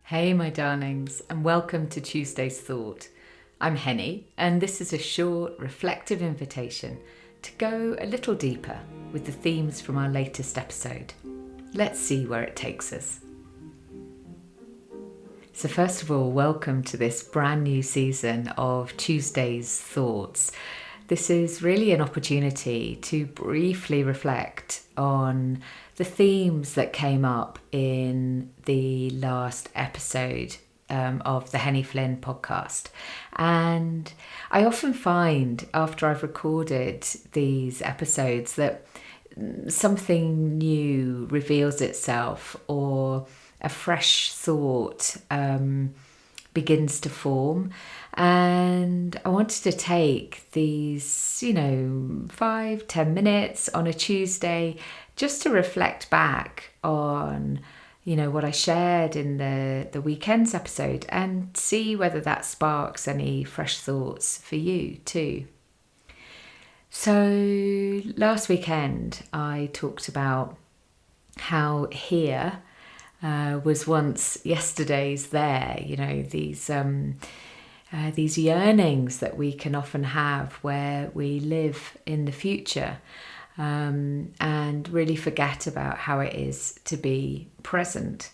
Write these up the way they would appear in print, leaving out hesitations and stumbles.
Hey, my darlings, and welcome to Tuesday's Thought. I'm Henny, and this is a short, reflective invitation to go a little deeper with the themes from our latest episode. Let's see where it takes us. So first of all, welcome to this brand new season of Tuesday's Thoughts. This is really an opportunity to briefly reflect on the themes that came up in the last episode of the Henny Flynn podcast. And I often find after I've recorded these episodes that something new reveals itself, or a fresh thought begins to form. And I wanted to take these, 5-10 minutes on a Tuesday just to reflect back on, what I shared in the weekend's episode and see whether that sparks any fresh thoughts for you too. So last weekend I talked about how here was once yesterday's there, these yearnings that we can often have where we live in the future and really forget about how it is to be present.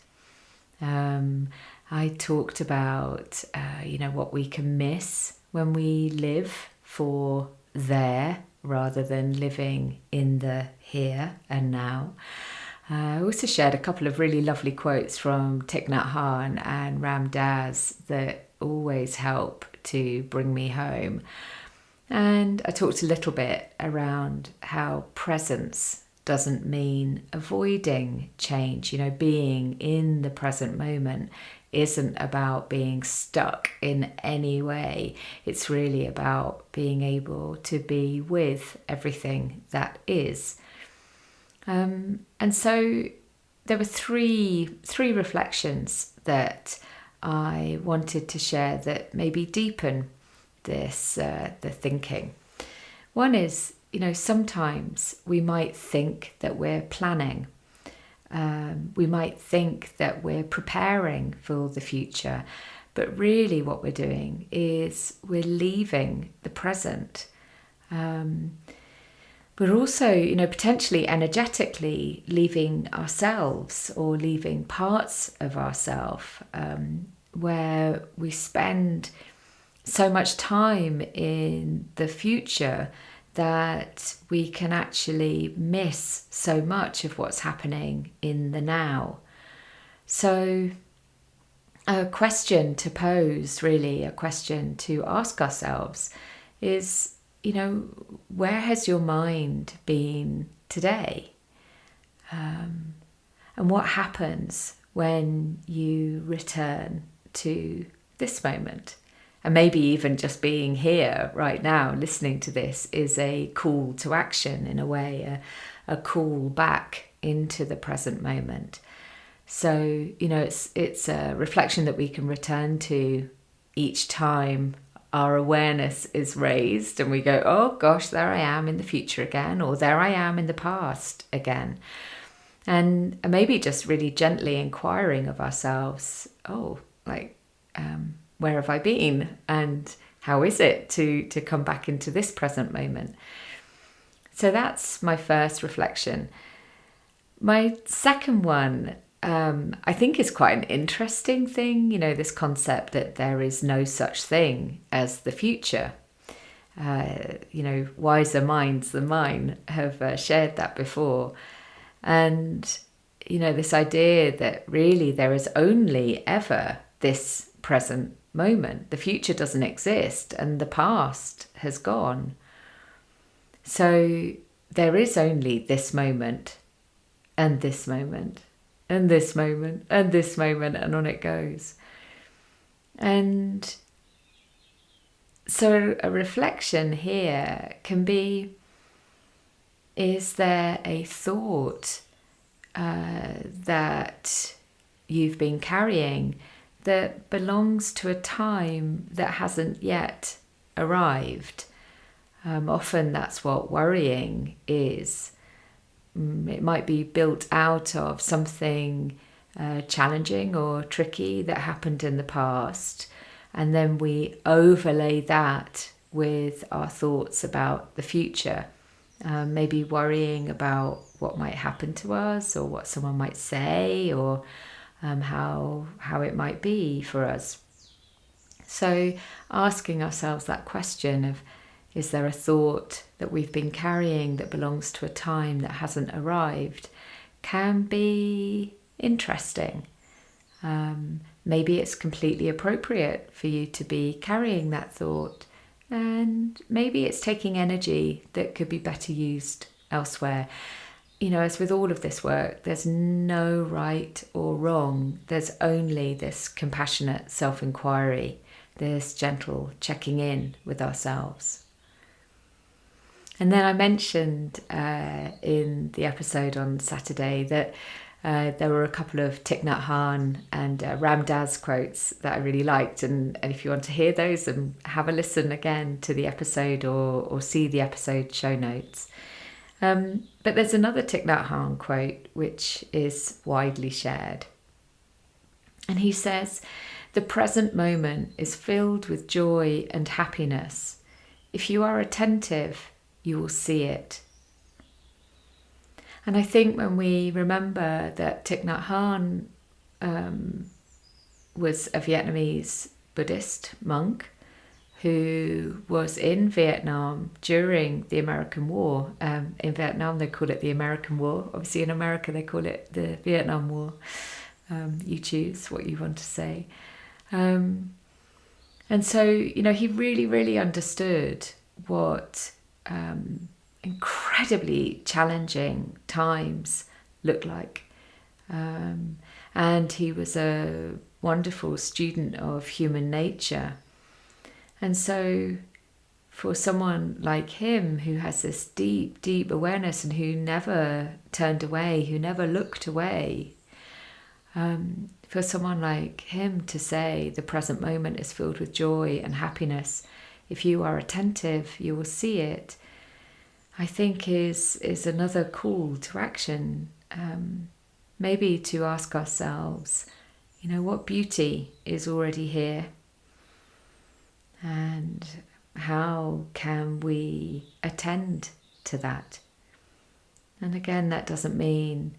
I talked about, what we can miss when we live for there rather than living in the here and now. I also shared a couple of really lovely quotes from Thich Nhat Hanh and Ram Dass that always help to bring me home. And I talked a little bit around how presence doesn't mean avoiding change. Being in the present moment isn't about being stuck in any way. It's really about being able to be with everything that is. And so there were three reflections that I wanted to share that maybe deepen this the thinking. One is, sometimes we might think that we're planning. We might think that we're preparing for the future, but really what we're doing is we're leaving the present. But also, potentially energetically leaving ourselves or leaving parts of ourselves where we spend so much time in the future that we can actually miss so much of what's happening in the now. So a question to pose, really, a question to ask ourselves is, where has your mind been today? And what happens when you return to this moment? And maybe even just being here right now, listening to this, is a call to action in a way, a call back into the present moment. So, it's a reflection that we can return to each time our awareness is raised and we go, oh gosh, there I am in the future again, or there I am in the past again. And maybe just really gently inquiring of ourselves, where have I been? And how is it to come back into this present moment? So that's my first reflection. My second one, I think is quite an interesting thing, this concept that there is no such thing as the future. Wiser minds than mine have shared that before. And, this idea that really there is only ever this present moment. The future doesn't exist and the past has gone. So there is only this moment and this moment and this moment and this moment, and on it goes. And so a reflection here can be, is there a thought that you've been carrying that belongs to a time that hasn't yet arrived? Often that's what worrying is. It might be built out of something challenging or tricky that happened in the past, and then we overlay that with our thoughts about the future, maybe worrying about what might happen to us or what someone might say, or how it might be for us. So asking ourselves that question of, is there a thought that we've been carrying that belongs to a time that hasn't arrived, can be interesting. Maybe it's completely appropriate for you to be carrying that thought, and maybe it's taking energy that could be better used elsewhere. As with all of this work, there's no right or wrong. There's only this compassionate self-enquiry, this gentle checking in with ourselves. And then I mentioned in the episode on Saturday that there were a couple of Thich Nhat Hanh and Ram Dass quotes that I really liked. And if you want to hear those, and have a listen again to the episode or see the episode show notes. But there's another Thich Nhat Hanh quote which is widely shared. And he says, "The present moment is filled with joy and happiness. If you are attentive, you will see it." And I think when we remember that Thich Nhat Hanh was a Vietnamese Buddhist monk who was in Vietnam during the American War. In Vietnam, they call it the American War. Obviously, in America, they call it the Vietnam War. You choose what you want to say. And so, he really, really understood what incredibly challenging times look like. And he was a wonderful student of human nature. And so for someone like him, who has this deep, deep awareness and who never turned away, who never looked away, for someone like him to say the present moment is filled with joy and happiness, if you are attentive, you will see it, I think is another call to action. Maybe to ask ourselves, what beauty is already here? And how can we attend to that? And again, that doesn't mean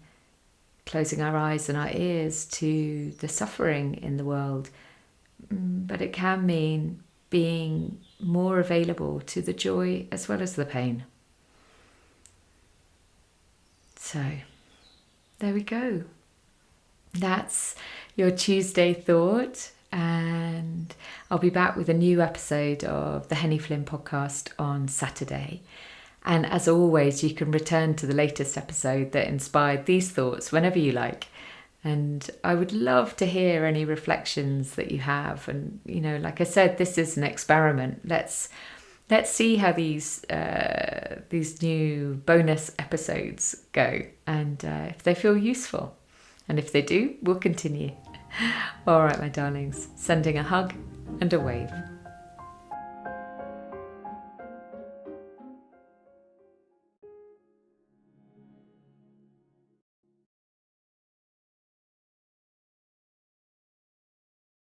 closing our eyes and our ears to the suffering in the world, but it can mean being more available to the joy as well as the pain. So, there we go. That's your Tuesday thought. And I'll be back with a new episode of the Henny Flynn podcast on Saturday. And as always, you can return to the latest episode that inspired these thoughts whenever you like. And I would love to hear any reflections that you have. And, like I said, this is an experiment. Let's see how these new bonus episodes go, and if they feel useful. And if they do, we'll continue. All right, my darlings, sending a hug and a wave.